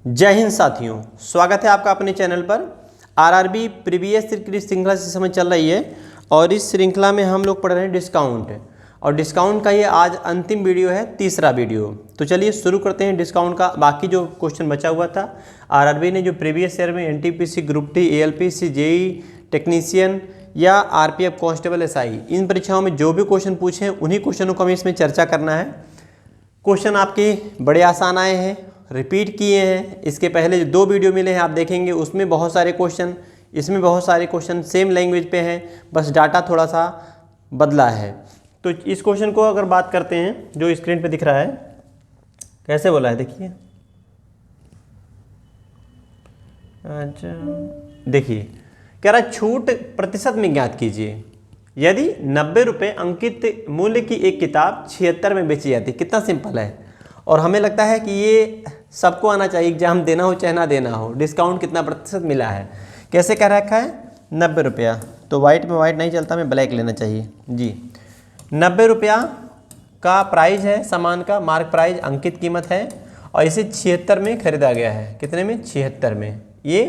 जय हिंद साथियों, स्वागत है आपका अपने चैनल पर। आरआरबी प्रीवियस की श्रृंखला से समय चल रही है और इस श्रृंखला में हम लोग पढ़ रहे हैं डिस्काउंट। और डिस्काउंट का ये आज अंतिम वीडियो है, तीसरा वीडियो। तो चलिए शुरू करते हैं डिस्काउंट का। बाकी जो क्वेश्चन बचा हुआ था, आरआरबी ने जो प्रीवियस ईयर में NTPC, group D, ALPC, JE technician या आरपीएफ कांस्टेबल, एसआई, इन परीक्षाओं में जो भी क्वेश्चन पूछे हैं उन्हीं क्वेश्चनों को हमें इसमें चर्चा करना है। क्वेश्चन आपके बड़े आसान आए हैं, रिपीट किए हैं। इसके पहले जो 2 वीडियो मिले हैं आप देखेंगे, उसमें बहुत सारे क्वेश्चन, इसमें बहुत सारे क्वेश्चन सेम लैंग्वेज पे हैं, बस डाटा थोड़ा सा बदला है। तो इस क्वेश्चन को अगर बात करते हैं, जो स्क्रीन पे दिख रहा है, कैसे बोला है देखिए। अच्छा देखिए, कह रहा है छूट प्रतिशत में ज्ञात कीजिए यदि 90 रुपये अंकित मूल्य की एक किताब 76 में बेची जाती। कितना सिंपल है, और हमें लगता है कि ये सबको आना चाहिए, एग्जाम देना हो चाहे ना देना हो। डिस्काउंट कितना प्रतिशत मिला है, कैसे कह रखा है, 90 रुपया। तो वाइट में वाइट नहीं चलता, हमें ब्लैक लेना चाहिए जी। 90 रुपया का प्राइस है सामान का, मार्क प्राइस अंकित कीमत है, और इसे 76 में खरीदा गया है। कितने में, 76 में। ये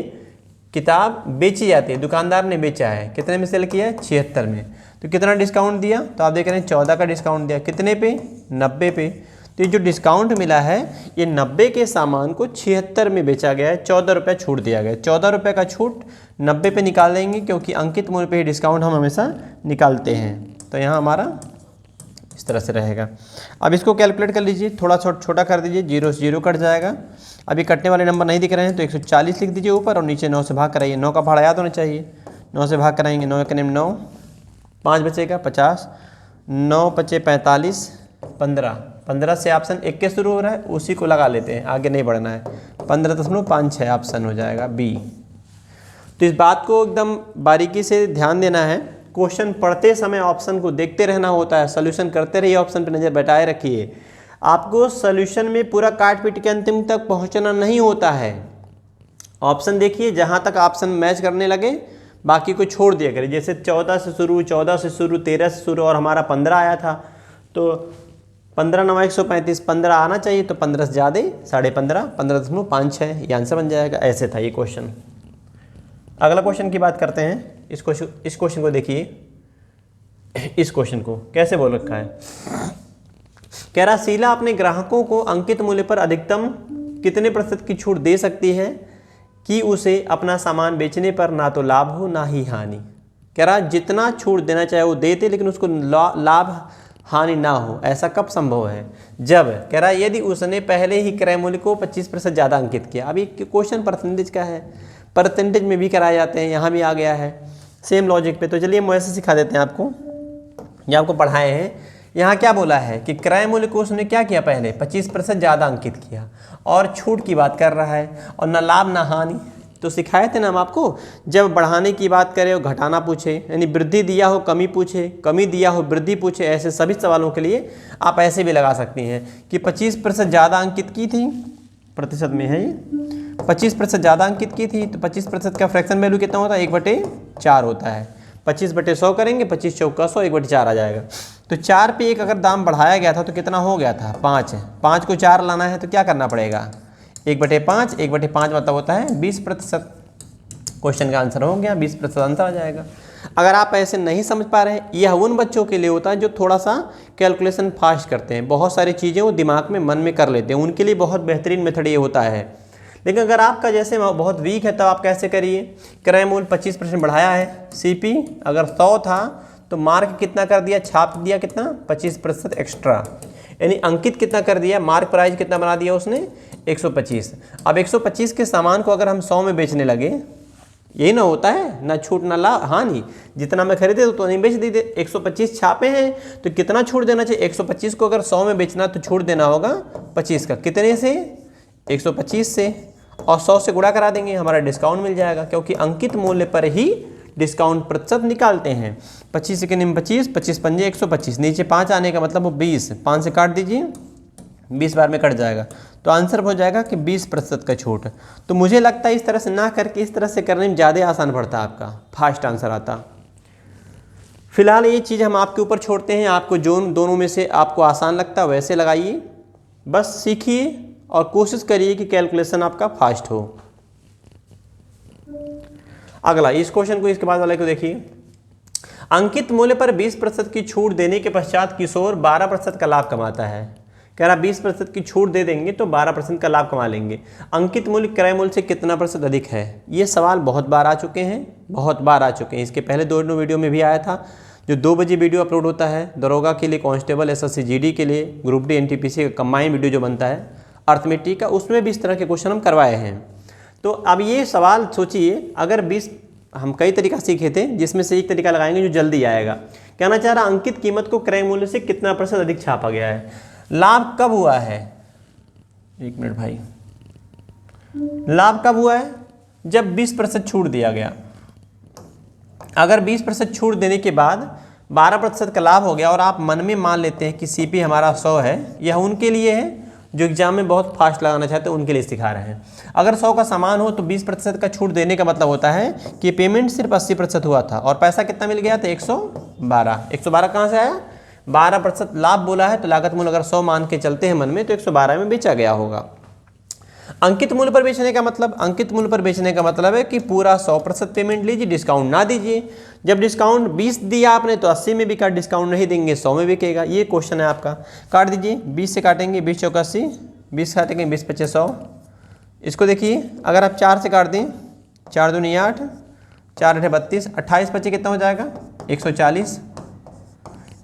किताब बेची जाती है, दुकानदार ने बेचा है, कितने में सेल किया है, 76 में। तो कितना डिस्काउंट दिया, तो आप देख रहे हैं 14 का डिस्काउंट दिया। कितने पे, 90 पे। तो ये जो डिस्काउंट मिला है, ये 90 के सामान को 76 में बेचा गया है, 14 रुपये छूट दिया गया। 14 रुपये का छूट 90 पे निकाल देंगे, क्योंकि अंकित मूल्य पे ही डिस्काउंट हम हमेशा निकालते हैं। तो यहाँ हमारा इस तरह से रहेगा। अब इसको कैलकुलेट कर लीजिए, थोड़ा छोटा कर दीजिए, 0 से 0 कट जाएगा। अभी कटने वाले नंबर नहीं दिख रहे हैं, तो 140 लिख दीजिए ऊपर, और नीचे 9 से भाग कराइए। 9 का भाड़ा याद होना चाहिए, 9 से भाग कराएंगे। 9 के 9, 5 बचेगा 50, 9 बचे 45, 15 से ऑप्शन 1 के शुरू हो रहा है, उसी को लगा लेते हैं, आगे नहीं बढ़ना है। 15.56 ऑप्शन हो जाएगा बी। तो इस बात को एकदम बारीकी से ध्यान देना है। क्वेश्चन पढ़ते समय ऑप्शन को देखते रहना होता है, सोल्यूशन करते रहिए, ऑप्शन पर नज़र बैठाए रखिए। आपको सोल्यूशन में पूरा काट पीट के अंतिम तक पहुंचना नहीं होता है। ऑप्शन देखिए, जहां तक ऑप्शन मैच करने लगे बाकी को छोड़ दिया करिए। जैसे 14 से शुरू, 14 से शुरू, 13 से शुरू, और हमारा 15 आया था, तो 15 9 135, 15 आना चाहिए, तो 15 से ज़्यादा 15.5, 15.56 ये आंसर बन जाएगा। ऐसे था ये क्वेश्चन। अगला क्वेश्चन की बात करते हैं। इस क्वेश्चन को देखिए, इस क्वेश्चन को कैसे बोल रखा है। कह रहा, शीला अपने ग्राहकों को अंकित मूल्य पर अधिकतम कितने प्रतिशत की छूट दे सकती है कि उसे अपना सामान बेचने पर ना तो लाभ हो ना ही हानि। कह रहा, जितना छूट देना चाहे वो देते, लेकिन उसको लाभ हानि ना हो। ऐसा कब संभव है, जब, कह रहा, यदि उसने पहले ही क्रय मूल्य को 25% ज़्यादा अंकित किया। अभी क्वेश्चन परसेंटेज का है, परसेंटेज में भी कराए जाते हैं, यहाँ भी आ गया है सेम लॉजिक पे। तो चलिए हम ऐसे सिखा देते हैं आपको, ये आपको पढ़ाए हैं। यहाँ क्या बोला है कि क्रय मूल्य को उसने क्या किया, पहले 25% ज़्यादा अंकित किया, और छूट की बात कर रहा है, और न लाभ ना हानि। तो सिखाए थे ना हम आपको, जब बढ़ाने की बात करें और घटाना पूछे, यानी वृद्धि दिया हो कमी पूछे, कमी दिया हो वृद्धि पूछे, ऐसे सभी सवालों के लिए आप ऐसे भी लगा सकती हैं कि 25% ज़्यादा अंकित की थी, प्रतिशत में है ये, 25% ज़्यादा अंकित की थी, तो 25% का फ्रैक्शन वैल्यू कितना होता है, 1/4 होता है। 25/100 करेंगे, 25 चौका 100, 1/4 आ जाएगा। तो 4 पे 1 अगर दाम बढ़ाया गया था तो कितना हो गया था, 5 है। 5 को 4 लाना है तो क्या करना पड़ेगा, 1/5, 1/5 मतलब होता है 20%। क्वेश्चन का आंसर हो गया, 20% आंसर आ जाएगा। अगर आप ऐसे नहीं समझ पा रहे हैं, यह उन बच्चों के लिए होता है जो थोड़ा सा कैलकुलेशन फास्ट करते हैं, बहुत सारी चीज़ें वो दिमाग में मन में कर लेते हैं, उनके लिए बहुत बेहतरीन मेथड ये होता है। लेकिन अगर आपका जैसे बहुत वीक है, तब आप कैसे करिए, क्रय मूल्य 25% बढ़ाया है, सीपी अगर 100 था तो मार्क कितना कर दिया, छाप दिया कितना, 25% एक्स्ट्रा, यानी अंकित कितना कर दिया, मार्क प्राइस कितना बना दिया उसने, 125। अब 125 के सामान को अगर हम 100 में बेचने लगे, यही ना होता है, ना छूट ना लाभ हानि। जितना में खरीदे तो नहीं बेच दीजिए, 125 छापे हैं तो कितना छूट देना चाहिए, 125 को अगर 100 में बेचना तो छूट देना होगा 25 का। कितने से, 125 से, और 100 से गुणा करा देंगे, हमारा डिस्काउंट मिल जाएगा, क्योंकि अंकित मूल्य पर ही डिस्काउंट प्रतिशत निकालते हैं। 25 के निम्न 25, 25 पंजे 125, नीचे 5 आने का मतलब वो 20, 5 से काट दीजिए, 20 बार में कट जाएगा, तो आंसर हो जाएगा कि 20% का छूट। तो मुझे लगता है इस तरह से ना करके इस तरह से करने में ज़्यादा आसान पड़ता, आपका फास्ट आंसर आता। फिलहाल ये चीज़ हम आपके ऊपर छोड़ते हैं, आपको जो दोनों में से आपको आसान लगता है वैसे लगाइए, बस सीखिए और कोशिश करिए कि कैलकुलेशन आपका फास्ट हो। अगला इस क्वेश्चन को, इसके बाद वाले को देखिए। अंकित मूल्य पर 20% की छूट देने के पश्चात किशोर 12% का लाभ कमाता है। कह रहा 20% की छूट दे देंगे तो 12% का लाभ कमा लेंगे। अंकित मूल्य क्रय मूल्य से कितना प्रतिशत अधिक है? ये सवाल बहुत बार आ चुके हैं, बहुत बार आ चुके हैं। इसके पहले दोनों वीडियो में भी आया था। जो 2 बजे वीडियो अपलोड होता है दरोगा के लिए, कांस्टेबल, एसएससी जीडी के लिए, ग्रुप डी एनटीपीसी का कंबाइन वीडियो जो बनता है अर्थमेटिक का, उसमें भी इस तरह के क्वेश्चन हम करवाए हैं। तो अब ये सवाल सोचिए, अगर 20 हम कई तरीका सीखे थे, जिसमें से एक तरीका लगाएंगे जो जल्दी आएगा। कहना चाह रहा अंकित कीमत को क्रय मूल्य से कितना प्रतिशत अधिक छापा गया है। लाभ कब हुआ है? 1 मिनट भाई, लाभ कब हुआ है? जब 20% छूट दिया गया। अगर 20% छूट देने के बाद 12% का लाभ हो गया और आप मन में मान लेते हैं कि सीपी हमारा 100 है, यह उनके लिए है जो एग्जाम में बहुत फास्ट लगाना चाहते हैं, उनके लिए सिखा रहे हैं। अगर 100 का सामान हो तो 20% का छूट देने का मतलब होता है कि पेमेंट सिर्फ 80% हुआ था और पैसा कितना मिल गया था? 112। 112 कहाँ से आया? 12% लाभ बोला है तो लागत मूल्य अगर 100 मान के चलते हैं मन में तो 112 में बेचा गया होगा। अंकित मूल्य पर बेचने का मतलब, अंकित मूल्य पर बेचने का मतलब है कि पूरा 100% पेमेंट लीजिए, डिस्काउंट ना दीजिए। जब डिस्काउंट 20 दिया आपने तो 80 में बिका, डिस्काउंट नहीं देंगे 100 में बिकेगा। ये क्वेश्चन है आपका। काट दीजिए, 20 से काटेंगे 20 चौका 80, 20 काटेंगे 20 पच्चीस 100। इसको देखिए, अगर आप 4 से काट दें, 4 दूनी 8, 4 8 32, 28 25 कितना हो जाएगा? 140।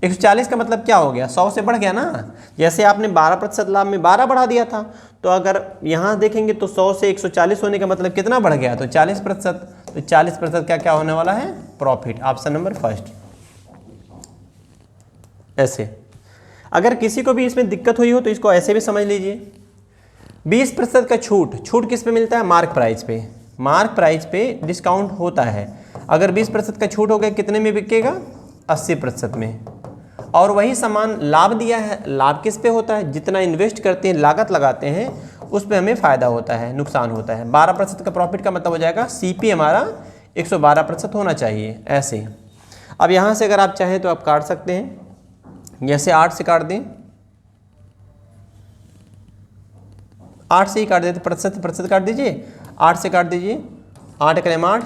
140 का मतलब क्या हो गया? 100 से बढ़ गया ना। जैसे आपने 12% लाभ में 12 बढ़ा दिया था, तो अगर यहाँ देखेंगे तो 100 से 140 होने का मतलब कितना बढ़ गया? तो 40%। तो 40% का क्या होने वाला है? प्रॉफिट। Option number first. ऐसे अगर किसी को भी इसमें दिक्कत हुई हो तो इसको ऐसे भी समझ लीजिए। 20% का छूट किस पे मिलता है? मार्क प्राइस पे। मार्क प्राइस पे डिस्काउंट होता है। अगर 20% का छूट हो गया कितने में बिकेगा? 80% में। और वही सामान लाभ दिया है, लाभ किस पे होता है? जितना इन्वेस्ट करते हैं, लागत लगाते हैं, उस पे हमें फ़ायदा होता है, नुकसान होता है। 12% का प्रॉफिट का मतलब हो जाएगा सीपी हमारा 112% होना चाहिए। ऐसे अब यहाँ से अगर आप चाहें तो आप काट सकते हैं। जैसे 8 से काट दें, 8 से ही काट देते, प्रतिशत काट दीजिए। 8 से काट दीजिए, 8 करें 8,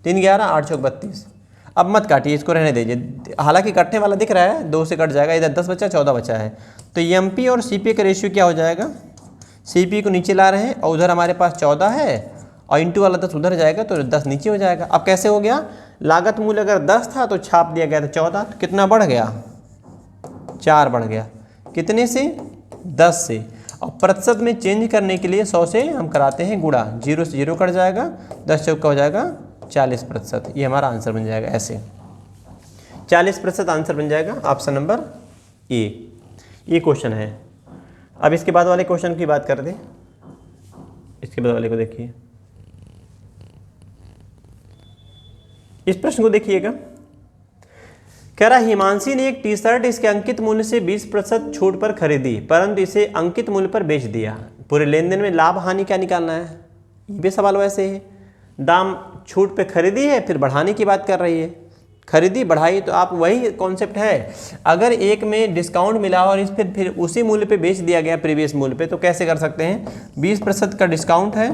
3 11, 8 चौक 32। अब मत काटिए, इसको रहने दीजिए। हालांकि कटने वाला दिख रहा है, 2 से कट जाएगा। इधर 10 बचा, 14 बचा है। तो एमपी और सीपी का रेशियो क्या हो जाएगा? सीपी को नीचे ला रहे हैं और उधर हमारे पास 14 है और इंटू वाला 10 उधर जाएगा तो 10 नीचे हो जाएगा। अब कैसे हो गया? लागत मूल्य अगर 10 था तो छाप दिया गया था 14, तो कितना बढ़ गया? 4 बढ़ गया। कितने से? 10 से। और प्रतिशत में चेंज करने के लिए 100 से हम कराते हैं गुणा, 0 से 0 कट जाएगा, 10 चौका हो जाएगा 40%। ये हमारा आंसर बन जाएगा। ऐसे 40% आंसर बन जाएगा ऑप्शन नंबर ए। ये क्वेश्चन है। अब इसके बाद वाले क्वेश्चन की बात कर दें। इसके बाद वाले को देखिए, इस प्रश्न को देखिएगा। कह रहा हिमांशी ने एक टी शर्ट इसके अंकित मूल्य से 20% छूट पर खरीदी, परंतु इसे अंकित मूल्य पर बेच दिया। पूरे लेन देन में लाभ हानि क्या निकालना है? ये भी सवाल वैसे है। दाम छूट पे खरीदी है, फिर बढ़ाने की बात कर रही है। खरीदी बढ़ाई, तो आप वही कॉन्सेप्ट है। अगर एक में डिस्काउंट मिला और इस पर फिर उसी मूल्य पे बेच दिया गया प्रीवियस मूल्य पे, तो कैसे कर सकते हैं? 20% का डिस्काउंट है,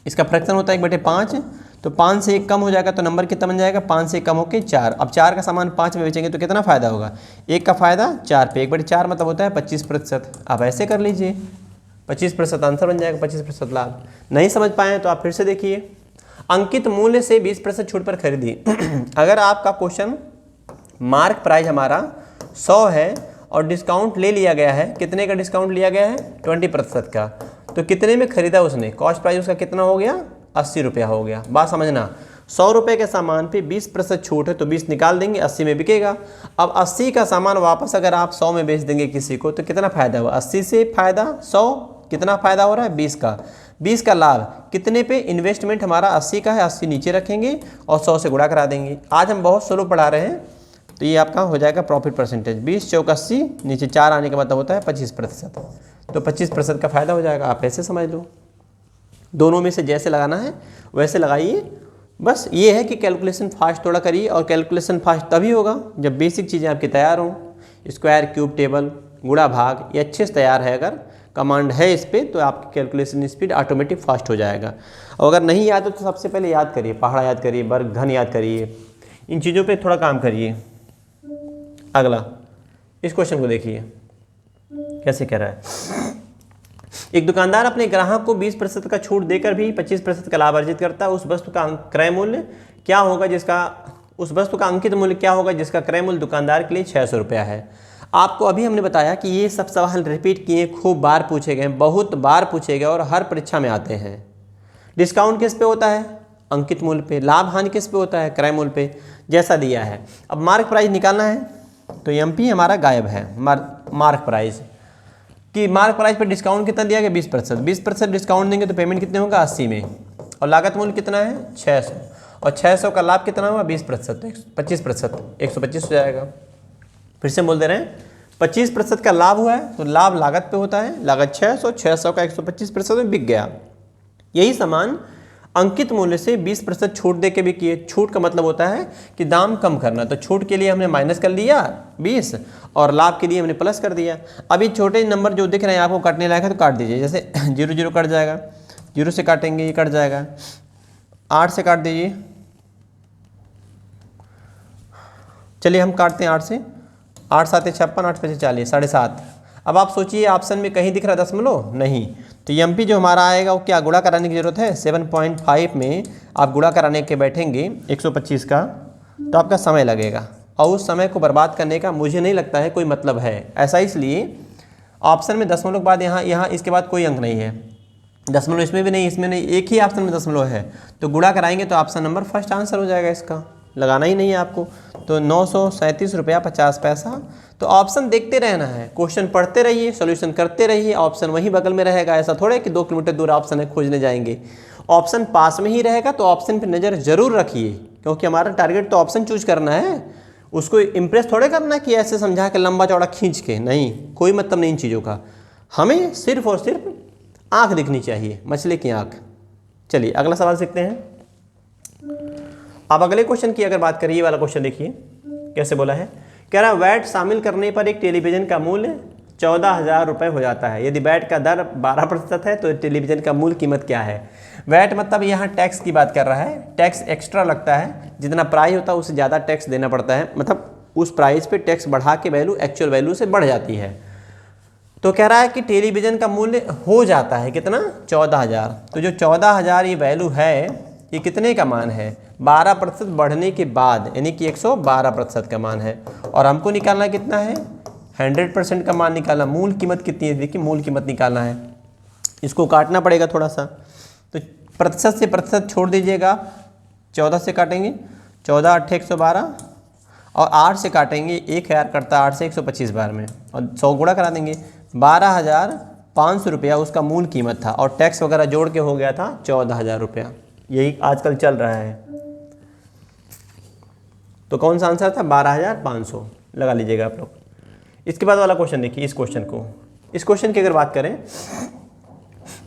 इसका फ्रैक्शन होता है 1/5, तो 5 से 1 कम हो जाएगा तो नंबर कितना बन जाएगा? 5 से 1 कम होकर 4। अब 4 का सामान 5 में बेचेंगे तो कितना फ़ायदा होगा? 1 का फ़ायदा 4 पे, 1/4 मतलब होता है 25%। आप ऐसे कर लीजिए, 25% आंसर बन जाएगा, 25% लाभ। नहीं समझ पाए तो आप फिर से देखिए। अंकित मूल्य से 20% छूट पर खरीदी। अगर आपका क्वेश्चन मार्क प्राइस हमारा 100 है और डिस्काउंट ले लिया गया है, कितने का डिस्काउंट लिया गया है? 20% का। तो कितने में खरीदा उसने? कॉस्ट प्राइस उसका कितना हो गया? 80 रुपया हो गया। बात समझना, 100 रुपये के सामान पे 20% छूट है तो 20 निकाल देंगे, 80 में बिकेगा। अब 80 का सामान वापस अगर आप 100 में बेच देंगे किसी को तो कितना फ़ायदा हुआ? 80 से फ़ायदा 100, कितना फ़ायदा हो रहा है? 20 का। 20 का लाभ कितने पे? इन्वेस्टमेंट हमारा 80 का है, 80 नीचे रखेंगे और 100 से गुणा करा देंगे। आज हम बहुत स्लो पढ़ा रहे हैं, तो ये आपका हो जाएगा प्रॉफिट परसेंटेज। 20 चौक 80, नीचे 4 आने का मतलब होता है 25%। तो 25% का फ़ायदा हो जाएगा। आप ऐसे समझ लो, दोनों में से जैसे लगाना है वैसे लगाइए। बस ये है कि कैलकुलेशन फास्ट थोड़ा करिए, और कैलकुलेशन फास्ट तभी होगा जब बेसिक चीज़ें आपकी तैयार हों। स्क्वायर, क्यूब, टेबल, गुणा, भाग ये अच्छे से तैयार है अगर कमांड है इस पर, तो आपकी कैलकुलेशन स्पीड ऑटोमेटिक फास्ट हो जाएगा। और अगर नहीं याद हो तो सबसे पहले याद करिए, पहाड़ याद करिए, वर्ग घन याद करिए, इन चीज़ों पे थोड़ा काम करिए। अगला इस क्वेश्चन को देखिए कैसे कह रहा है। एक दुकानदार अपने ग्राहक को 20% का छूट देकर भी 25% का लाभ अर्जित करता है। उस वस्तु का क्रय मूल्य क्या होगा जिसका उस वस्तु का अंकित मूल्य क्या होगा जिसका क्रय मूल्य दुकानदार के लिए 600 रुपया है। आपको अभी हमने बताया कि ये सब सवाल रिपीट किए, खूब बार पूछे गए, बहुत बार पूछे गए और हर परीक्षा में आते हैं। डिस्काउंट किस पे होता है? अंकित मूल्य पे। लाभ हानि किस पे होता है? क्रय मूल्य पे, जैसा दिया है। अब मार्क प्राइस निकालना है तो एमपी हमारा गायब है। मार्क प्राइस कि मार्क प्राइस पर डिस्काउंट कितना दिया गया? 20%। 20% डिस्काउंट देंगे तो पेमेंट कितने होगा? 80 में। और लागत मूल्य कितना है? 600। और 600 का लाभ कितना होगा? 20%, तो 25%, 125 हो जाएगा। फिर से बोल दे रहे हैं, 25% का लाभ हुआ है तो लाभ लागत पे होता है, लागत 600, 600 का 125% में बिक गया। यही सामान अंकित मूल्य से 20% छूट दे के भी किए। छूट का मतलब होता है कि दाम कम करना, तो छूट के लिए हमने माइनस कर लिया 20 और लाभ के लिए हमने प्लस कर दिया। अभी छोटे नंबर जो दिख रहे हैं आपको काटने लायक है तो काट दीजिए। जैसे 0 0 कट जाएगा, 0 से काटेंगे ये कट जाएगा, 8 से काट दीजिए। चलिए हम काटते हैं 8 से, 8 7 56, 8 5 40, 7.5। अब आप सोचिए ऑप्शन में कहीं दिख रहा है दशमलव? नहीं, तो एमपी जो हमारा आएगा वो क्या गुणा कराने की जरूरत है? 7.5 में आप गुणा कराने के बैठेंगे 125 का तो आपका समय लगेगा, और उस समय को बर्बाद करने का मुझे नहीं लगता है कोई मतलब है। ऐसा इसलिए ऑप्शन में दशमलव के बाद यहाँ इसके बाद कोई अंक नहीं है, दशमलव इसमें भी नहीं, इसमें नहीं, एक ही ऑप्शन में दशमलव है, तो गुणा कराएंगे तो ऑप्शन नंबर फर्स्ट आंसर हो जाएगा। इसका लगाना ही नहीं है आपको, तो 937 रुपया 50 पैसा। तो ऑप्शन देखते रहना है, क्वेश्चन पढ़ते रहिए, सॉल्यूशन करते रहिए, ऑप्शन वहीं बगल में रहेगा। ऐसा थोड़ा है कि 2 किलोमीटर दूर ऑप्शन है खोजने जाएंगे, ऑप्शन पास में ही रहेगा, तो ऑप्शन पर नज़र जरूर रखिए, क्योंकि हमारा टारगेट तो ऑप्शन चूज करना है, उसको इम्प्रेस थोड़े करना है कि ऐसे समझा के लंबा चौड़ा खींच के, नहीं, कोई मतलब नहीं इन चीज़ों का। हमें सिर्फ और सिर्फ आँख दिखनी चाहिए, मछली की आँख। चलिए अगला सवाल सीखते हैं। अब अगले क्वेश्चन की अगर बात करिए, ये वाला क्वेश्चन देखिए कैसे बोला है। कह रहा है वैट शामिल करने पर एक टेलीविज़न का मूल्य 14,000 रुपये हो जाता है। यदि वैट का दर 12% है तो टेलीविज़न का मूल कीमत क्या है? वैट मतलब यहाँ टैक्स की बात कर रहा है, टैक्स एक्स्ट्रा लगता है, जितना प्राइस होता है उससे ज़्यादा टैक्स देना पड़ता है, मतलब उस प्राइस पे टैक्स बढ़ा के वैल्यू एक्चुअल वैल्यू से बढ़ जाती है। तो कह रहा है कि टेलीविज़न का मूल्य हो जाता है कितना? 14,000। तो जो 14,000 ये वैल्यू है ये कितने का मान है? 12% बढ़ने के बाद, यानी कि 112% का मान है। और हमको निकालना कितना है? 100% का मान निकालना। मूल कीमत कितनी है? देखिए मूल कीमत निकालना है, इसको काटना पड़ेगा थोड़ा सा, तो प्रतिशत से प्रतिशत छोड़ दीजिएगा, 14 से काटेंगे, 14 8 112, और 8 से काटेंगे, 1000 कटता है 8 से 125 बार में, और 100 गुणा करा देंगे। 12,500 रुपया उसका मूल कीमत था, और टैक्स वगैरह जोड़ के हो गया था 14,000 रुपया। यही आजकल चल रहा है। तो कौन सा आंसर था? 12,500 लगा लीजिएगा आप लोग। इसके बाद वाला क्वेश्चन देखिए, इस क्वेश्चन की अगर बात करें,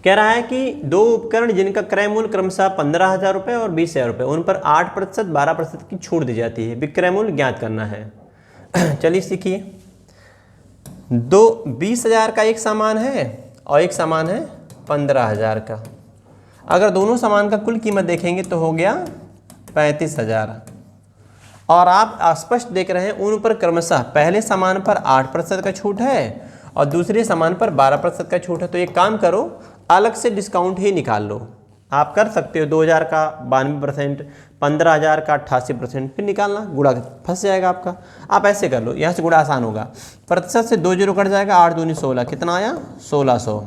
कह रहा है कि 2 उपकरण जिनका क्रय मूल्य क्रमशः 15,000 रुपये और 20,000 रुपये, उन पर 8%, 12% की छूट दी जाती है, विक्रय मूल्य ज्ञात करना है। चलिए सीखिए। 20,000 का एक सामान है और एक सामान है 15,000 का। अगर दोनों सामान का कुल कीमत देखेंगे तो हो गया 35,000, और आप स्पष्ट देख रहे हैं उन पर क्रमशः पहले सामान पर 8% का छूट है और दूसरे सामान पर 12% का छूट है। तो एक काम करो, अलग से डिस्काउंट ही निकाल लो। आप कर सकते हो 2,000 का 92%, 15,000 का 88%, फिर निकालना, गुणा फंस जाएगा आपका। आप ऐसे कर लो, यहाँ से गुणा आसान होगा। प्रतिशत से 2 0 कट जाएगा, 8 दूनी 16, कितना आया? 1600।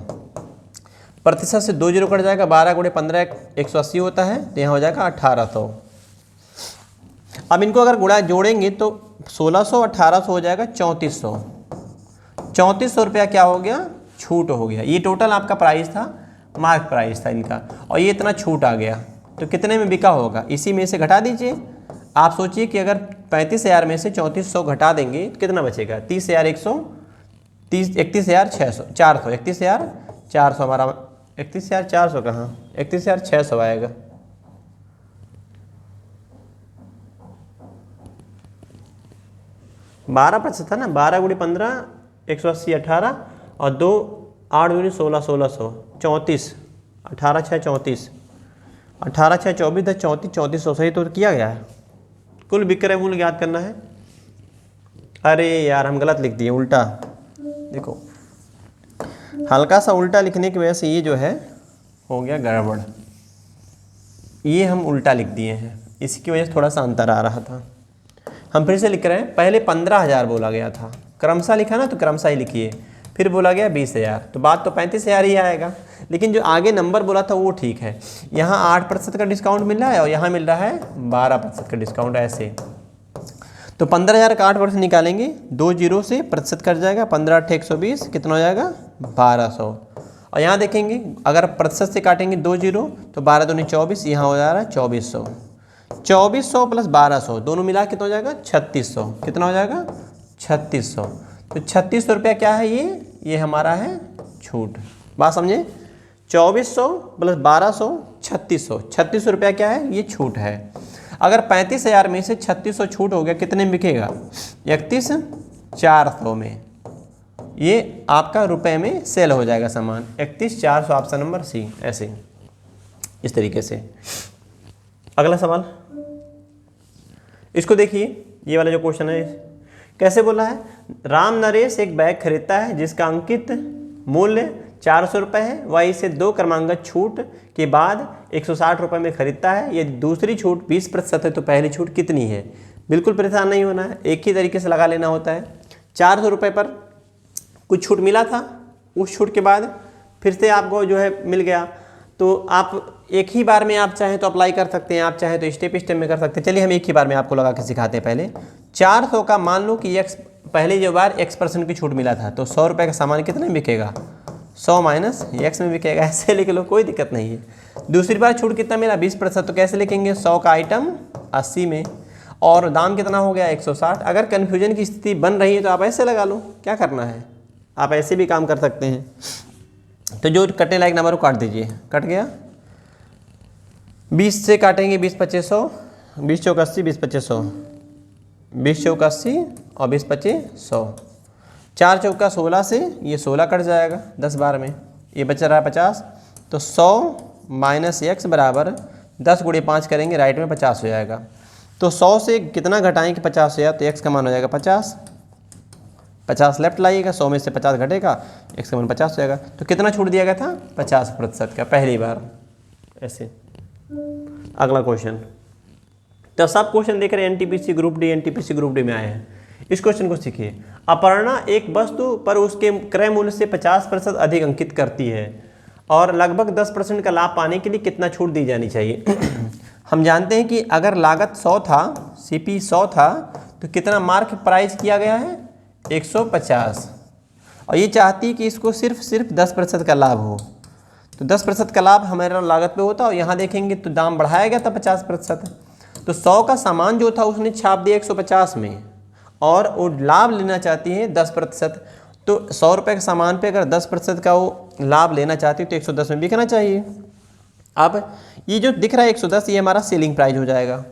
प्रतिशत से 2 0 कट जाएगा, 12 × 15 180 होता है, तो यहाँ हो जाएगा 1800। अब इनको अगर गुणा जोड़ेंगे तो 1600 1800 हो जाएगा 3400। 3400 रुपया क्या हो गया? छूट हो गया। ये टोटल आपका प्राइस था, मार्क प्राइस था इनका, और ये इतना छूट आ गया, तो कितने में बिका होगा? इसी में से घटा दीजिए। आप सोचिए कि अगर 35,000 में से 3400 घटा देंगे तो कितना बचेगा? 30,130, 31,600, 400, 31,400 हमारा, 31,400 कहाँ, 31,600 आएगा। बारह प्रतिशत था ना, 12 × 15 180 18, और 2 8 दूनी 16, 1600, 34, 18 6 34, 18 6 24 10 34, 3400 सही तो किया गया है। कुल विक्रय मूल्य ज्ञात करना है। अरे यार हम गलत लिख दिए, उल्टा। देखो हल्का सा उल्टा लिखने की वजह से ये जो है हो गया गड़बड़, ये हम उल्टा लिख दिए हैं, इसकी वजह से थोड़ा सा अंतर आ रहा था। हम फिर से लिख रहे हैं, पहले 15,000 बोला गया था, क्रमशः लिखा ना तो क्रमशः ही लिखिए, फिर बोला गया 20,000, तो बात तो 35,000 ही आएगा, लेकिन जो आगे नंबर बोला था वो ठीक है। यहाँ 8% का डिस्काउंट मिल रहा है और यहाँ मिल रहा है 12% का डिस्काउंट, ऐसे। तो 15,000 का 8% निकालेंगे, 2 जीरो से प्रतिशत कट जाएगा, 15 × 120 कितना हो जाएगा 1200। और यहाँ देखेंगे अगर प्रतिशत से काटेंगे 2 जीरो तो 12 दूनी 24, यहाँ हो जा रहा है 2400। 2400 प्लस 1200 दोनों मिला कितना हो जाएगा 3600, कितना हो जाएगा 3600। तो 3600 रुपया क्या है, ये हमारा है छूट। बात समझे, 2400 प्लस 1200 3600, 3600 रुपया क्या है, ये छूट है। अगर 35,000 में से 3600 छूट हो गया, कितने में बिकेगा 31,400 में, ये आपका रुपए में सेल हो जाएगा सामान, 31,400 ऑप्शन नंबर सी। ऐसे इस तरीके से। अगला सवाल इसको देखिए, ये वाला जो क्वेश्चन है कैसे बोला है, राम नरेश एक बैग खरीदता है जिसका अंकित मूल्य 400 रुपये है, वह इसे 2 क्रमांकन छूट के बाद 160 रुपये में खरीदता है। यदि दूसरी छूट 20% है तो पहली छूट कितनी है। बिल्कुल परेशान नहीं होना है, एक ही तरीके से लगा लेना होता है। 400 रुपये पर कुछ छूट मिला था, उस छूट के बाद फिर से आपको जो है मिल गया, तो आप एक ही बार में आप चाहें तो अप्लाई कर सकते हैं, आप चाहें तो स्टेप स्टेप में कर सकते हैं। चलिए हम एक ही बार में आपको लगा के सिखाते हैं। पहले 400 का मान लो कि x, पहले जो बार x% की छूट मिला था, तो 100 रुपये का सामान कितने में बिकेगा 100 माइनस x में बिकेगा, ऐसे लिख लो, कोई दिक्कत नहीं है। दूसरी बार छूट कितना मिला 20%, तो कैसे लिखेंगे 100 का आइटम 80 में, और दाम कितना हो गया 160। अगर कन्फ्यूजन की स्थिति बन रही है तो आप ऐसे लगा लो, क्या करना है, आप ऐसे भी काम कर सकते हैं। तो जो कटने लायक नंबर को काट दीजिए, कट गया। 20 से काटेंगे 20 25 100, 20 चौक 80, 20 25 100, 20 चौक 80 और 20 25 100, 4 चौका 16 से ये 16 कट जाएगा 10 बार में, ये बच रहा है 50। तो 100 माइनस x बराबर 10 × 5 करेंगे, राइट में 50 हो जाएगा। तो 100 से कितना घटाएं कि 50 हो जाए, तो x का मान हो जाएगा 50, 50 लेफ्ट लाइएगा, 100 में से 50 घटेगा, x का मान 50 हो जाएगा। तो कितना छूट दिया गया था 50% का पहली बार, ऐसे। अगला क्वेश्चन, तो सब क्वेश्चन देख रहे हैं NTPC group D, NTPC group D में आए हैं। इस क्वेश्चन को सीखिए। अपर्णा एक वस्तु पर उसके क्रय मूल्य से 50% अधिक अंकित करती है और लगभग 10% का लाभ पाने के लिए कितना छूट दी जानी चाहिए। हम जानते हैं कि अगर लागत 100 था, सीपी 100 था, तो कितना मार्क प्राइस किया गया है 150, और ये चाहती है कि इसको सिर्फ 10% का लाभ हो। तो 10% का लाभ हमारा लागत पे होता है, और यहाँ देखेंगे तो दाम बढ़ाया गया था 50%। तो 100 का सामान जो था उसने छाप दिया 150 में, और वो लाभ लेना चाहती है 10%। तो 100 रुपये के सामान पे अगर 10% का वो लाभ लेना चाहती है तो 110 में बिकना चाहिए। अब ये जो दिख रहा है 110, ये हमारा सेलिंग प्राइस हो जाएगा।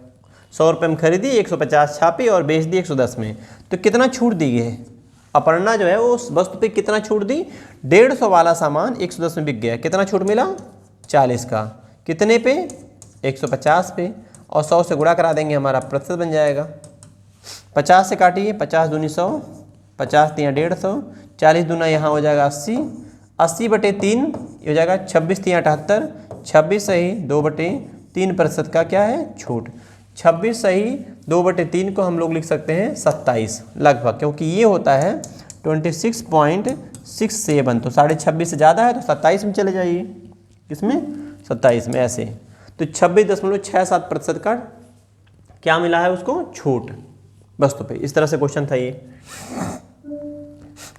100 रुपये में खरीदी, 150 छापी और बेच दी 110 में, तो कितना छूट दी है। अपर्णा जो है वो उस वस्तु पे कितना छूट दी, 150 वाला सामान 110 में बिक गया, कितना छूट मिला 40 का, कितने पे 150 पे, और 100 से गुणा करा देंगे, हमारा प्रतिशत बन जाएगा। 50 से काटिए, 50 दूनी 100, 50 तिया 150, 40 दूना यहाँ हो जाएगा 80, 80/3 ये हो जाएगा 26 तिया 78, 26 सही 2/3% का क्या है छूट। 26 सही 2/3 को हम लोग लिख सकते हैं 27 लगभग, क्योंकि ये होता है 26.67, तो 26.5 से ज़्यादा है तो 27 में चले जाइए, किसमें 27 में, ऐसे। तो 26.67% का क्या मिला है उसको छूट वस्तु पे। इस तरह से क्वेश्चन था ये।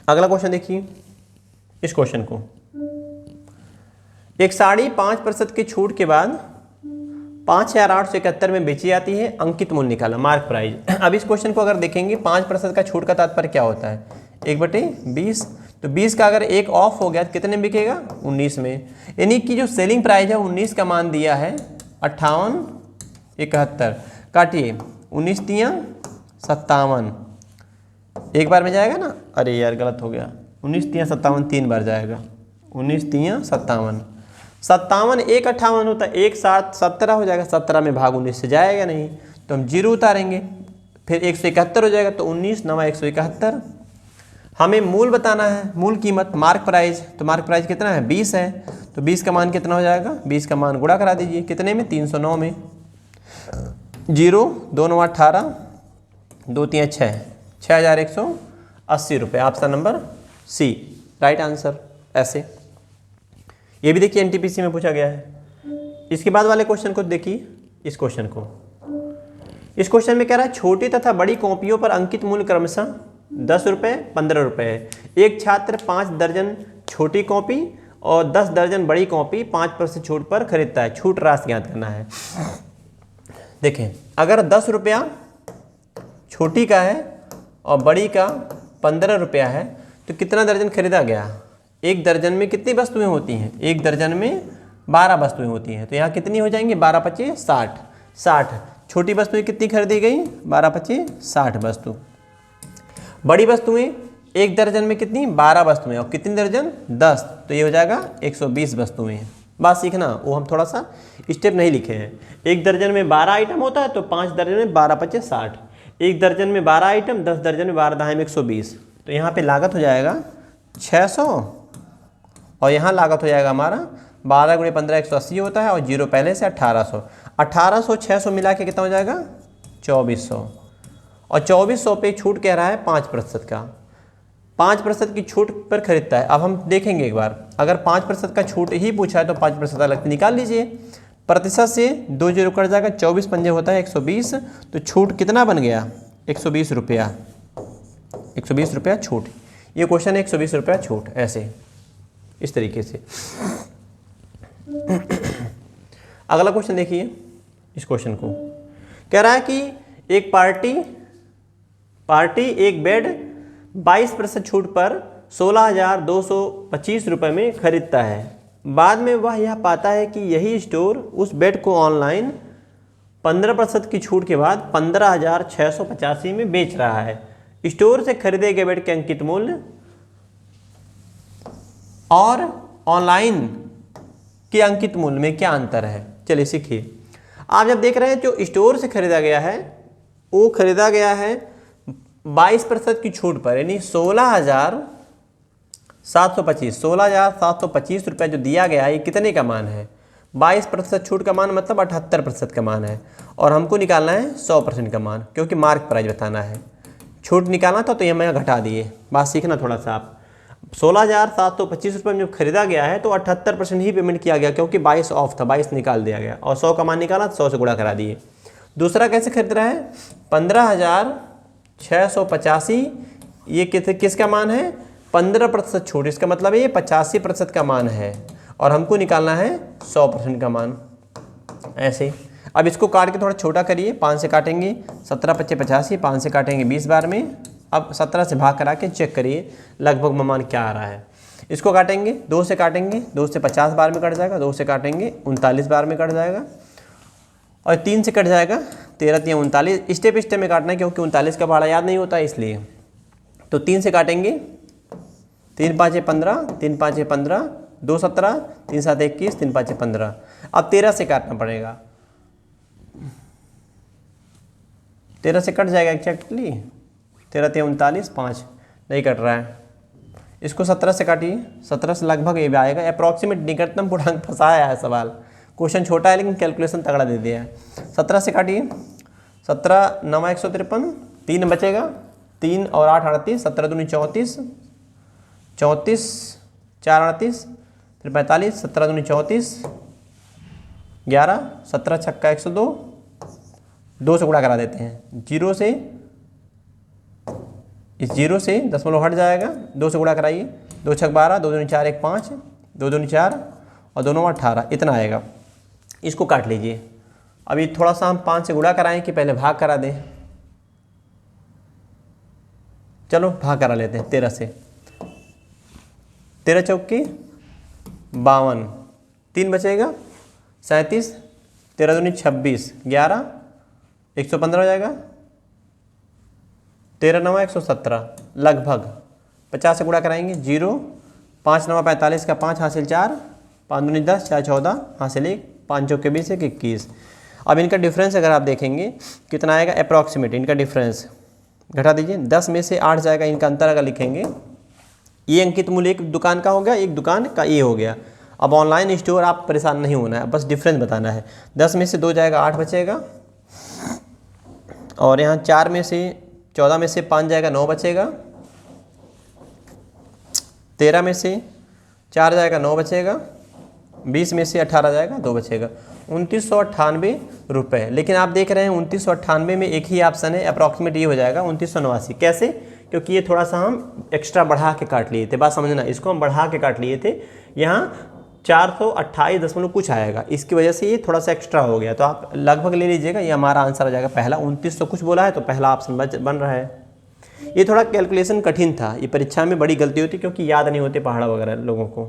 अगला क्वेश्चन देखिए, इस क्वेश्चन को, एक साड़ी 5% की छूट के बाद 5,871 में बेची जाती है, अंकित मूल्य निकाला, मार्क प्राइस। अब इस क्वेश्चन को अगर देखेंगे 5% का छूट का तात्पर्य क्या होता है 1/20, तो 20 का अगर एक ऑफ हो गया तो कितने में बिकेगा 19 में, यानी कि जो सेलिंग प्राइस है 19 का मान दिया है 58.71, काटिए 19 तिया 57, एक बार में जाएगा ना, अरे यार गलत हो गया, 19 तिया 57 3 बार जाएगा, 19 तियाँ 57, 57 1 58 होता है, 1 7 17 हो जाएगा, 17 में भाग 19 से जाएगा नहीं तो हम 0 उतारेंगे, फिर 171 हो जाएगा तो 19 9 171। हमें मूल बताना है, मूल कीमत मार्क प्राइस, तो मार्क प्राइस कितना है 20 है, तो 20 का मान कितना हो जाएगा, 20 का मान गुणा करा दीजिए कितने में 309 में, 0 2 9 18 2 3 6 6180 रुपये। Option number C right answer. ऐसे ये भी देखिए एनटीपीसी में पूछा गया है। इसके बाद वाले क्वेश्चन को देखिए, इस क्वेश्चन को, इस क्वेश्चन में कह रहा है छोटी तथा बड़ी कॉपियों पर अंकित मूल्य क्रमशः 10 रुपये 15 रुपये है। एक छात्र 5 दर्जन छोटी कॉपी और 10 दर्जन बड़ी कॉपी 5% छूट पर खरीदता है, छूट राशि ज्ञात करना है। देखें अगर 10 रुपया छोटी का है और बड़ी का 15 रुपया है तो कितना दर्जन खरीदा गया, एक दर्जन में कितनी वस्तुएं होती हैं, एक दर्जन में 12 वस्तुएं होती हैं, तो यहाँ कितनी हो जाएंगी 12 25 60, 60 छोटी वस्तुएं कितनी खरीदी गई 12 25 60 वस्तु। बड़ी वस्तुएं एक दर्जन में कितनी 12 वस्तुएं और कितनी दर्जन 10, तो ये हो जाएगा 120 वस्तुएं। बात सीखना, वो हम थोड़ा सा स्टेप नहीं लिखे हैं। एक दर्जन में 12 आइटम होता है तो 5 दर्जन में 12 25 60, एक दर्जन में 12 आइटम 10 दर्जन में 12 दहाई में 120, तो यहाँ पे लागत हो जाएगा 600 और यहाँ लागत हो जाएगा हमारा 12 गुणे 15 180 होता है और 0 पहले से 1800, 1800 600 मिला के कितना हो जाएगा 2400, और 2400 पे छूट कह रहा है 5% का, 5% की छूट पर खरीदता है। अब हम देखेंगे एक बार, अगर 5% का छूट ही पूछा है तो 5% अलग से निकाल लीजिए, प्रतिशत से 2 0 कट जाएगा, 24 पंजे होता है 120, तो छूट कितना बन गया 120 रुपया, 120 रुपया छूट। ये क्वेश्चन है 120 रुपया छूट, ऐसे इस तरीके से। अगला क्वेश्चन देखिए, इस क्वेश्चन को कह रहा है कि एक पार्टी एक बेड 22% छूट पर 16,225 रुपये में खरीदता है। बाद में वह यह पाता है कि यही स्टोर उस बेड को ऑनलाइन 15% की छूट के बाद 15,685 में बेच रहा है। स्टोर से खरीदे गए बेड के अंकित मूल्य और ऑनलाइन के अंकित मूल्य में क्या अंतर है, चलिए सीखिए। आप जब देख रहे हैं जो स्टोर से खरीदा गया है वो खरीदा गया है 22% की छूट पर, यानी 16,725 रुपये जो दिया गया है ये कितने का मान है, 22% छूट का मान मतलब 78% का मान है, और हमको निकालना है 100% का मान, क्योंकि मार्क प्राइस बताना है। छूट निकालना था तो ये मैं घटा दिए। बात सीखना थोड़ा सा आप, 16,725 रुपये में जब खरीदा गया है तो 78% ही पेमेंट किया गया, क्योंकि 22 ऑफ था, 22 निकाल दिया गया, और 100 का मान निकाला तो 100 से गुणा करा दिए। दूसरा कैसे खरीद रहा है 15,685, ये किसका मान है 15% छूट, इसका मतलब ये 85% का मान है, और हमको निकालना है 100% का मान। ऐसे अब इसको काट के थोड़ा छोटा करिए, 5 से काटेंगे 17 × 25 85, 5 से काटेंगे 20 बार में, अब 17 से भाग करा के चेक करिए लगभग मान क्या आ रहा है। इसको काटेंगे 2 से काटेंगे, 2 से 50 बार में कट जाएगा, 2 से काटेंगे 39 बार में कट जाएगा, और 3 से कट जाएगा 13 3 39। स्टेप स्टेप में काटना है क्योंकि 39 का भाड़ा याद नहीं होता इसलिए। तो 3 से काटेंगे, 3 5 15, 3 5 15, 2 17, 3 7 21, 3 5 15। अब 13 से काटना पड़ेगा, 13 से कट जाएगा एक्जैक्टली, 13 3 39, 5 नहीं कट रहा है। इसको 17 से काटिए, 17 से लगभग ये भी आएगा, अप्रॉक्सीमेट निकटतम पूर्णांक फंसाया है सवाल, क्वेश्चन छोटा है लेकिन कैलकुलेशन तगड़ा दे दिया है। 17 से काटिए, 17 9 153, 3 बचेगा, 3 और 8 38, 17 दूनी 34, 34 4 38, फिर 45, 17 दूनी 34, 11, 17 छक्का 102, 2 से गुणा करा देते हैं, 0 से, इस 0 से दशमलव हट जाएगा, 2 से गुणा कराइए, 2 छक 12, 2 दूनी 4 1 5, 2 दूनी 4 और 2 9 18, इतना आएगा। इसको काट लीजिए। अभी थोड़ा सा हम 5 से गुणा कराएं कि पहले भाग करा दें, चलो भाग करा लेते हैं 13 से, 13 चौकी 52, 3 बचेगा 37, 13 दूनी 26, 11 115 हो जाएगा, 13 9 117, लगभग 50 से गुणा कराएंगे, 0 5 9 45 का 5 हासिल 4, 5 दूनी 10, 4 14 हासिल 1, 5 चौके 20 1 21। अब इनका डिफरेंस अगर आप देखेंगे कितना आएगा अप्रॉक्सीमेट, इनका डिफरेंस घटा दीजिए। 10 में से 8 जाएगा, इनका अंतर अगर लिखेंगे, ये अंकित मूल्य एक दुकान का हो गया, एक दुकान का ये हो गया। अब ऑनलाइन स्टोर आप परेशान नहीं होना है, बस डिफरेंस बताना है। 10 में से 2 जाएगा 8 बचेगा, और यहाँ 4 में से 14 में से 5 जाएगा 9 बचेगा, 13 में से 4 जाएगा 9 बचेगा, 20 में से 18 जाएगा 2 बचेगा। 2998 रुपये। लेकिन आप देख रहे हैं 2998 में एक ही ऑप्शन है, अप्रॉक्सीमेट ये हो जाएगा 2989। कैसे? क्योंकि ये थोड़ा सा हम एक्स्ट्रा बढ़ा के काट लिए थे, बात समझना, इसको हम बढ़ा के काट लिए थे। यहाँ 428 दशमलव कुछ आएगा, इसकी वजह से ये थोड़ा सा एक्स्ट्रा हो गया। तो आप लगभग ले लीजिएगा, ये हमारा आंसर आ जाएगा पहला। 2900 कुछ बोला है तो पहला ऑप्शन बन रहा है। ये थोड़ा कैलकुलेशन कठिन था, ये परीक्षा में बड़ी गलती होती क्योंकि याद नहीं होते पहाड़ा वगैरह लोगों को।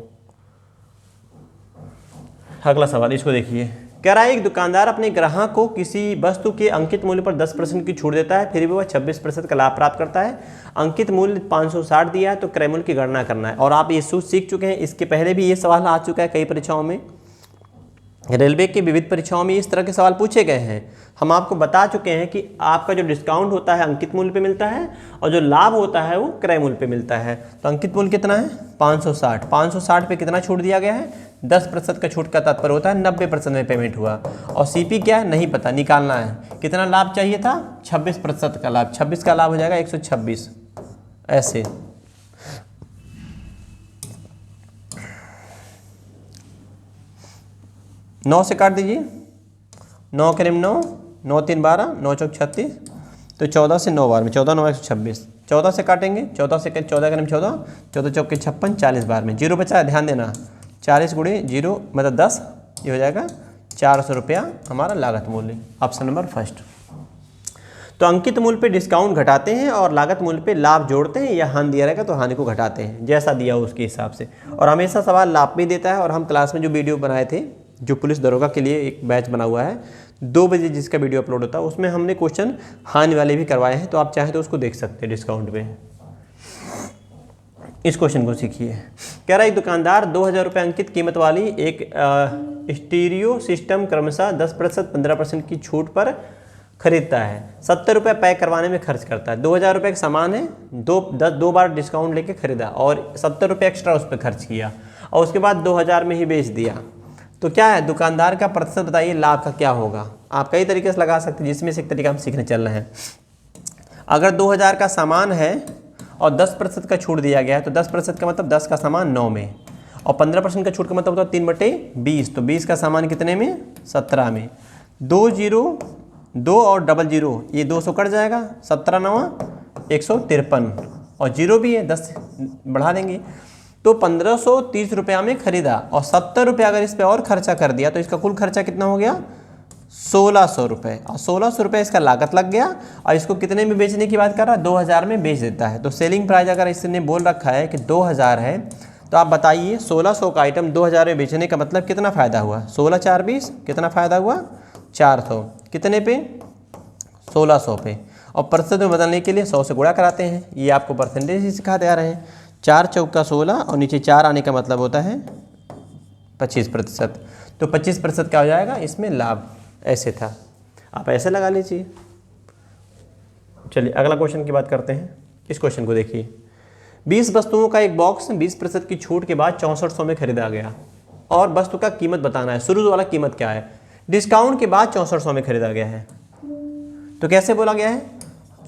अगला सवाल इसको देखिए, कह रहा है एक दुकानदार अपने ग्राहक को किसी वस्तु के अंकित मूल्य पर 10% की छूट देता है, फिर भी वह 26% का लाभ प्राप्त करता है। अंकित मूल्य 560 दिया है, तो क्रय मूल्य की गणना करना है। और आप ये सूत्र सीख चुके हैं, इसके पहले भी ये सवाल आ चुका है कई परीक्षाओं में, रेलवे की विविध परीक्षाओं में इस तरह के सवाल पूछे गए हैं। हम आपको बता चुके हैं कि आपका जो डिस्काउंट होता है अंकित मूल्य पे मिलता है, और जो लाभ होता है वो क्रय मूल्य पे मिलता है। तो अंकित मूल्य कितना है? 560। 560 पे कितना छूट दिया गया है? 10% का छूट का तात्पर्य होता है 90% में पेमेंट हुआ। और सीपी क्या है नहीं पता, निकालना है। कितना लाभ चाहिए था? 26% का लाभ। 26 का लाभ हो जाएगा 126, ऐसे। नौ से काट दीजिए, 9 के 9, 9 3 12, 9 चौक 36, तो 14 से 9 बार में 14 9 126। 14 से काटेंगे, 14 से 14 के 14, 14 चौक के 56, 40 बार में। जीरो बचा है, ध्यान देना, 40 गुणे 0 मतलब 10, ये हो जाएगा 400 रुपया हमारा लागत मूल्य। Option number first. तो अंकित मूल्य पे डिस्काउंट घटाते हैं और लागत मूल्य पे लाभ जोड़ते हैं, या हानि दिया रहेगा तो हानि को घटाते हैं, जैसा दिया हो उसके हिसाब से। और हमेशा सवाल लाभ भी देता है। और हम क्लास में जो वीडियो बनाए थे, जो पुलिस दरोगा के लिए एक बैच बना हुआ है, 2 बजे जिसका वीडियो अपलोड होता है, उसमें हमने क्वेश्चन हानि वाले भी करवाए हैं, तो आप चाहें तो उसको देख सकते हैं डिस्काउंट पे। इस क्वेश्चन को सीखिए। कह रहा है दुकानदार 2000 रुपये अंकित कीमत वाली एक स्टीरियो सिस्टम क्रमशः 10%, 15% की छूट पर खरीदता है। 70 रुपये पैक करवाने में खर्च करता है। 2000 रुपये का सामान है, दो बार डिस्काउंट लेके खरीदा और 70 रुपये एक्स्ट्रा उस पर खर्च किया, और उसके बाद 2000 में ही बेच दिया। तो क्या है दुकानदार का प्रतिशत बताइए, लाभ का क्या होगा? आप कई तरीके से लगा सकते हैं, जिसमें से एक तरीका हम सीखने चल रहे हैं। अगर 2000 का सामान है और 10% का छूट दिया गया है, तो 10% का मतलब 10 का सामान 9 में, और 15% का छूट का मतलब होता है 3/20। तो 20 का सामान कितने में? 17 में। 2 0 2 और 00, ये 200 कट जाएगा, 17 9 153, और 0 भी है, 10 बढ़ा देंगे। तो 1530 रुपया में खरीदा, और 70 रुपये अगर इस पर और खर्चा कर दिया, तो इसका कुल खर्चा कितना हो गया? 1600 रुपये। और 1600 रुपये इसका लागत लग गया, और इसको कितने में बेचने की बात कर रहा है? 2000 में बेच देता है। तो सेलिंग प्राइस अगर इसने बोल रखा है कि 2000 है, तो आप बताइए 1600 का आइटम 2000 में बेचने का मतलब कितना फ़ायदा हुआ? 16 4 20, कितना फ़ायदा हुआ? 400। कितने पे? 1600 पे। और प्रतिशत में बदलने के लिए 100 से गुणा कराते हैं। ये आपको परसेंटेज ही सिखाते आ रहे हैं। 4 चौक का 16, और नीचे 4 आने का मतलब होता है 25%। तो 25% क्या हो जाएगा इसमें? लाभ। ऐसे था, आप ऐसे लगा लीजिए। चलिए अगला क्वेश्चन की बात करते हैं। इस क्वेश्चन को देखिए, 20 वस्तुओं का एक बॉक्स 20% की छूट के बाद 6400 में खरीदा गया, और वस्तु का कीमत बताना है। शुरू वाला कीमत क्या है? डिस्काउंट के बाद 6400 में खरीदा गया है। तो कैसे बोला गया है?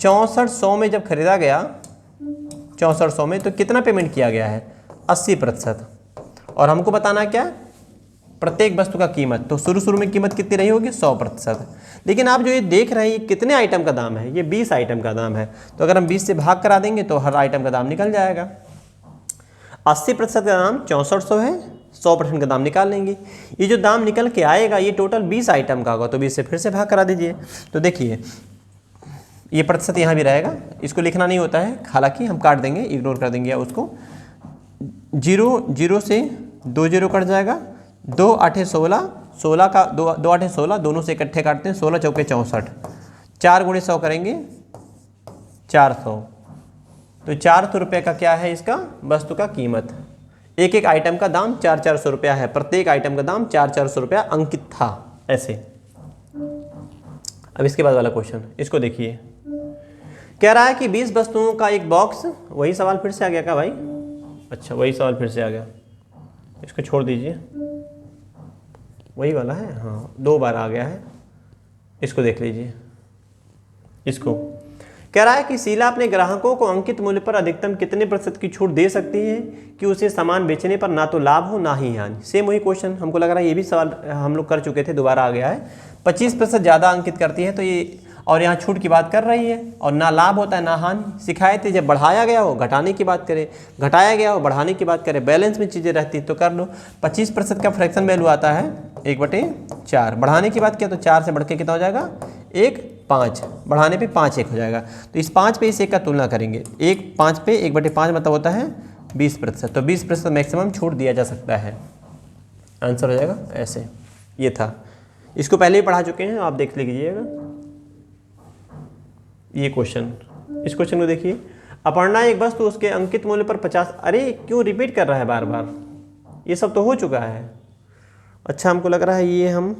6400 में जब खरीदा गया, 6400 में, तो कितना पेमेंट किया गया है? 80%। और हमको बताना क्या? प्रत्येक वस्तु का कीमत। तो शुरू में कीमत कितनी रही होगी? 100%। लेकिन आप जो ये देख रहे हैं, ये कितने आइटम का दाम है? ये 20 आइटम का दाम है। तो अगर हम 20 से भाग करा देंगे तो हर आइटम का दाम निकल जाएगा। 80% का दाम 6400 है, 100% का दाम निकाल लेंगे। ये जो दाम निकल के आएगा, ये टोटल 20 आइटम का होगा। तो 20 से फिर से भाग करा दीजिए। तो देखिए ये प्रतिशत यहाँ भी रहेगा, इसको लिखना नहीं होता है, हालांकि हम काट देंगे, इग्नोर कर देंगे उसको। 0 से 2 0 कट जाएगा, 2 8 16, 16 का 2 8 16, दोनों से इकट्ठे काटते हैं, 16 चौके 64, 4 गुणे 100 करेंगे 400। तो 400 रुपये का क्या है इसका? वस्तु का कीमत। एक एक आइटम का दाम 400-400 रुपया है, प्रत्येक आइटम का दाम 400-400 रुपया अंकित था ऐसे। अब इसके बाद वाला क्वेश्चन, इसको देखिए। कह रहा है कि 20 वस्तुओं का एक बॉक्स, वही सवाल फिर से आ गया क्या भाई? अच्छा, वही सवाल फिर से आ गया, इसको छोड़ दीजिए, वही वाला है, हाँ 2 बार आ गया है, इसको देख लीजिए। इसको कह रहा है कि शीला अपने ग्राहकों को अंकित मूल्य पर अधिकतम कितने प्रतिशत की छूट दे सकती है कि उसे सामान बेचने पर ना तो लाभ हो ना ही हानि। सेम वही क्वेश्चन, हमको लग रहा है ये भी सवाल हम लोग कर चुके थे, दोबारा आ गया है। 25% ज़्यादा अंकित करती है तो ये, और यहाँ छूट की बात कर रही है, और ना लाभ होता है ना हानि। सिखाए थे जब बढ़ाया गया हो घटाने की बात करे, घटाया गया हो बढ़ाने की बात करे, बैलेंस में चीज़ें रहती तो कर लो। 25% का फ्रैक्शन वैल्यू आता है 1/4, बढ़ाने की बात किया तो 4 से बढ़ के कितना हो जाएगा 1, 5, बढ़ाने पे 5 1 हो जाएगा। तो इस 5 पे इस 1 का तुलना करेंगे, 1 5 पे 1/5 मतलब होता है 20%, तो 20% मैक्सिमम छूट दिया जा सकता है। आंसर हो जाएगा ऐसे। ये था, इसको पहले ही पढ़ा चुके हैं, आप देख लीजिएगा ये क्वेश्चन। इस क्वेश्चन को देखिए, अपर्णा एक वस्तु उसके अंकित मूल्य पर 50, अरे क्यों रिपीट कर रहा है बार बार, ये सब तो हो चुका है। अच्छा, हमको लग रहा है ये हम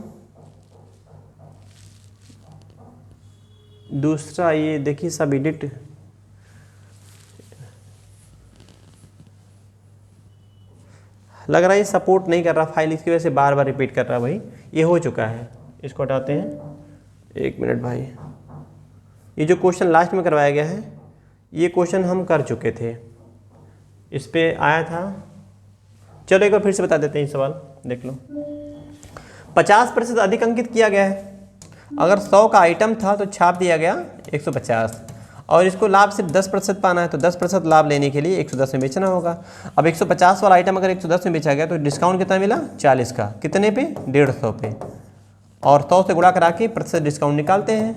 दूसरा, ये देखिए सब एडिट, लग रहा है ये सपोर्ट नहीं कर रहा फाइल, इसकी वजह से बार बार रिपीट कर रहा है भाई। ये हो चुका है, इसको हटाते हैं, 1 मिनट भाई। ये जो क्वेश्चन लास्ट में करवाया गया है, ये क्वेश्चन हम कर चुके थे, इस पे आया था। चलो एक बार फिर से बता देते हैं, ये सवाल देख लो। 50% अधिक अंकित किया गया है, अगर 100 का आइटम था तो छाप दिया गया 150, और इसको लाभ सिर्फ 10% पाना है, तो 10% लाभ लेने के लिए 110 में बेचना होगा। अब 150 वाला आइटम अगर 110 में बेचा गया तो डिस्काउंट कितना मिला 40 का, कितने पे 150 पे, और 100 से गुणा करा के प्रतिशत डिस्काउंट निकालते हैं।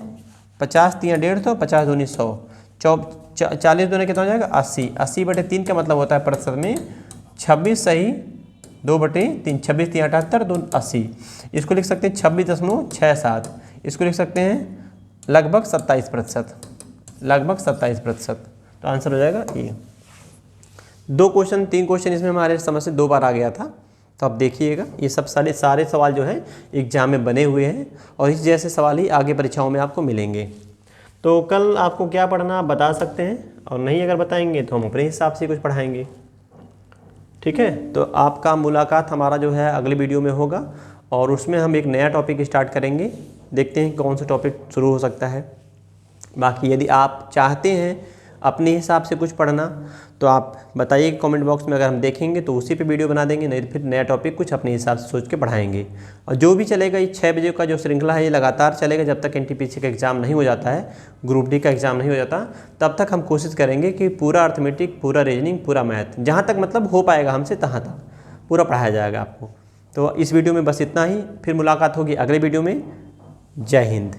50 3 150, 50 दूनी 100, 40 दूनी कितना हो जाएगा 80, 80/3 का मतलब होता है प्रतिशत में 26 सही 2/3, 26 3 78 2 80। इसको लिख सकते हैं 26.67, इसको लिख सकते हैं लगभग 27%, लगभग 27%। तो आंसर हो जाएगा ये। 2 क्वेश्चन 3 क्वेश्चन इसमें हमारे समझ से 2 बार आ गया था, तो आप देखिएगा ये सब सारे सवाल जो है एग्जाम में बने हुए हैं, और इस जैसे सवाल ही आगे परीक्षाओं में आपको मिलेंगे। तो कल आपको क्या पढ़ना आप बता सकते हैं, और नहीं अगर बताएंगे तो हम अपने हिसाब से कुछ पढ़ाएंगे, ठीक है। तो आपका मुलाकात हमारा जो है अगले वीडियो में होगा, और उसमें हम एक नया टॉपिक स्टार्ट करेंगे, देखते हैं कौन सा टॉपिक शुरू हो सकता है। बाकी यदि आप चाहते हैं अपने हिसाब से कुछ पढ़ना तो आप बताइए कमेंट बॉक्स में, अगर हम देखेंगे तो उसी पे वीडियो बना देंगे, नहीं तो फिर नया टॉपिक कुछ अपने हिसाब से सोच के पढ़ाएंगे। और जो भी चलेगा, ये 6 बजे का जो श्रृंखला है ये लगातार चलेगा जब तक NTPC का एग्ज़ाम नहीं हो जाता है, ग्रुप डी का एग्ज़ाम नहीं हो जाता, तब तक हम कोशिश करेंगे कि पूरा अर्थमेटिक, पूरा रीजनिंग, पूरा मैथ, जहाँ तक मतलब हो पाएगा हमसे तहाँ तक पूरा पढ़ाया जाएगा आपको। तो इस वीडियो में बस इतना ही, फिर मुलाकात होगी अगले वीडियो में। जय हिंद।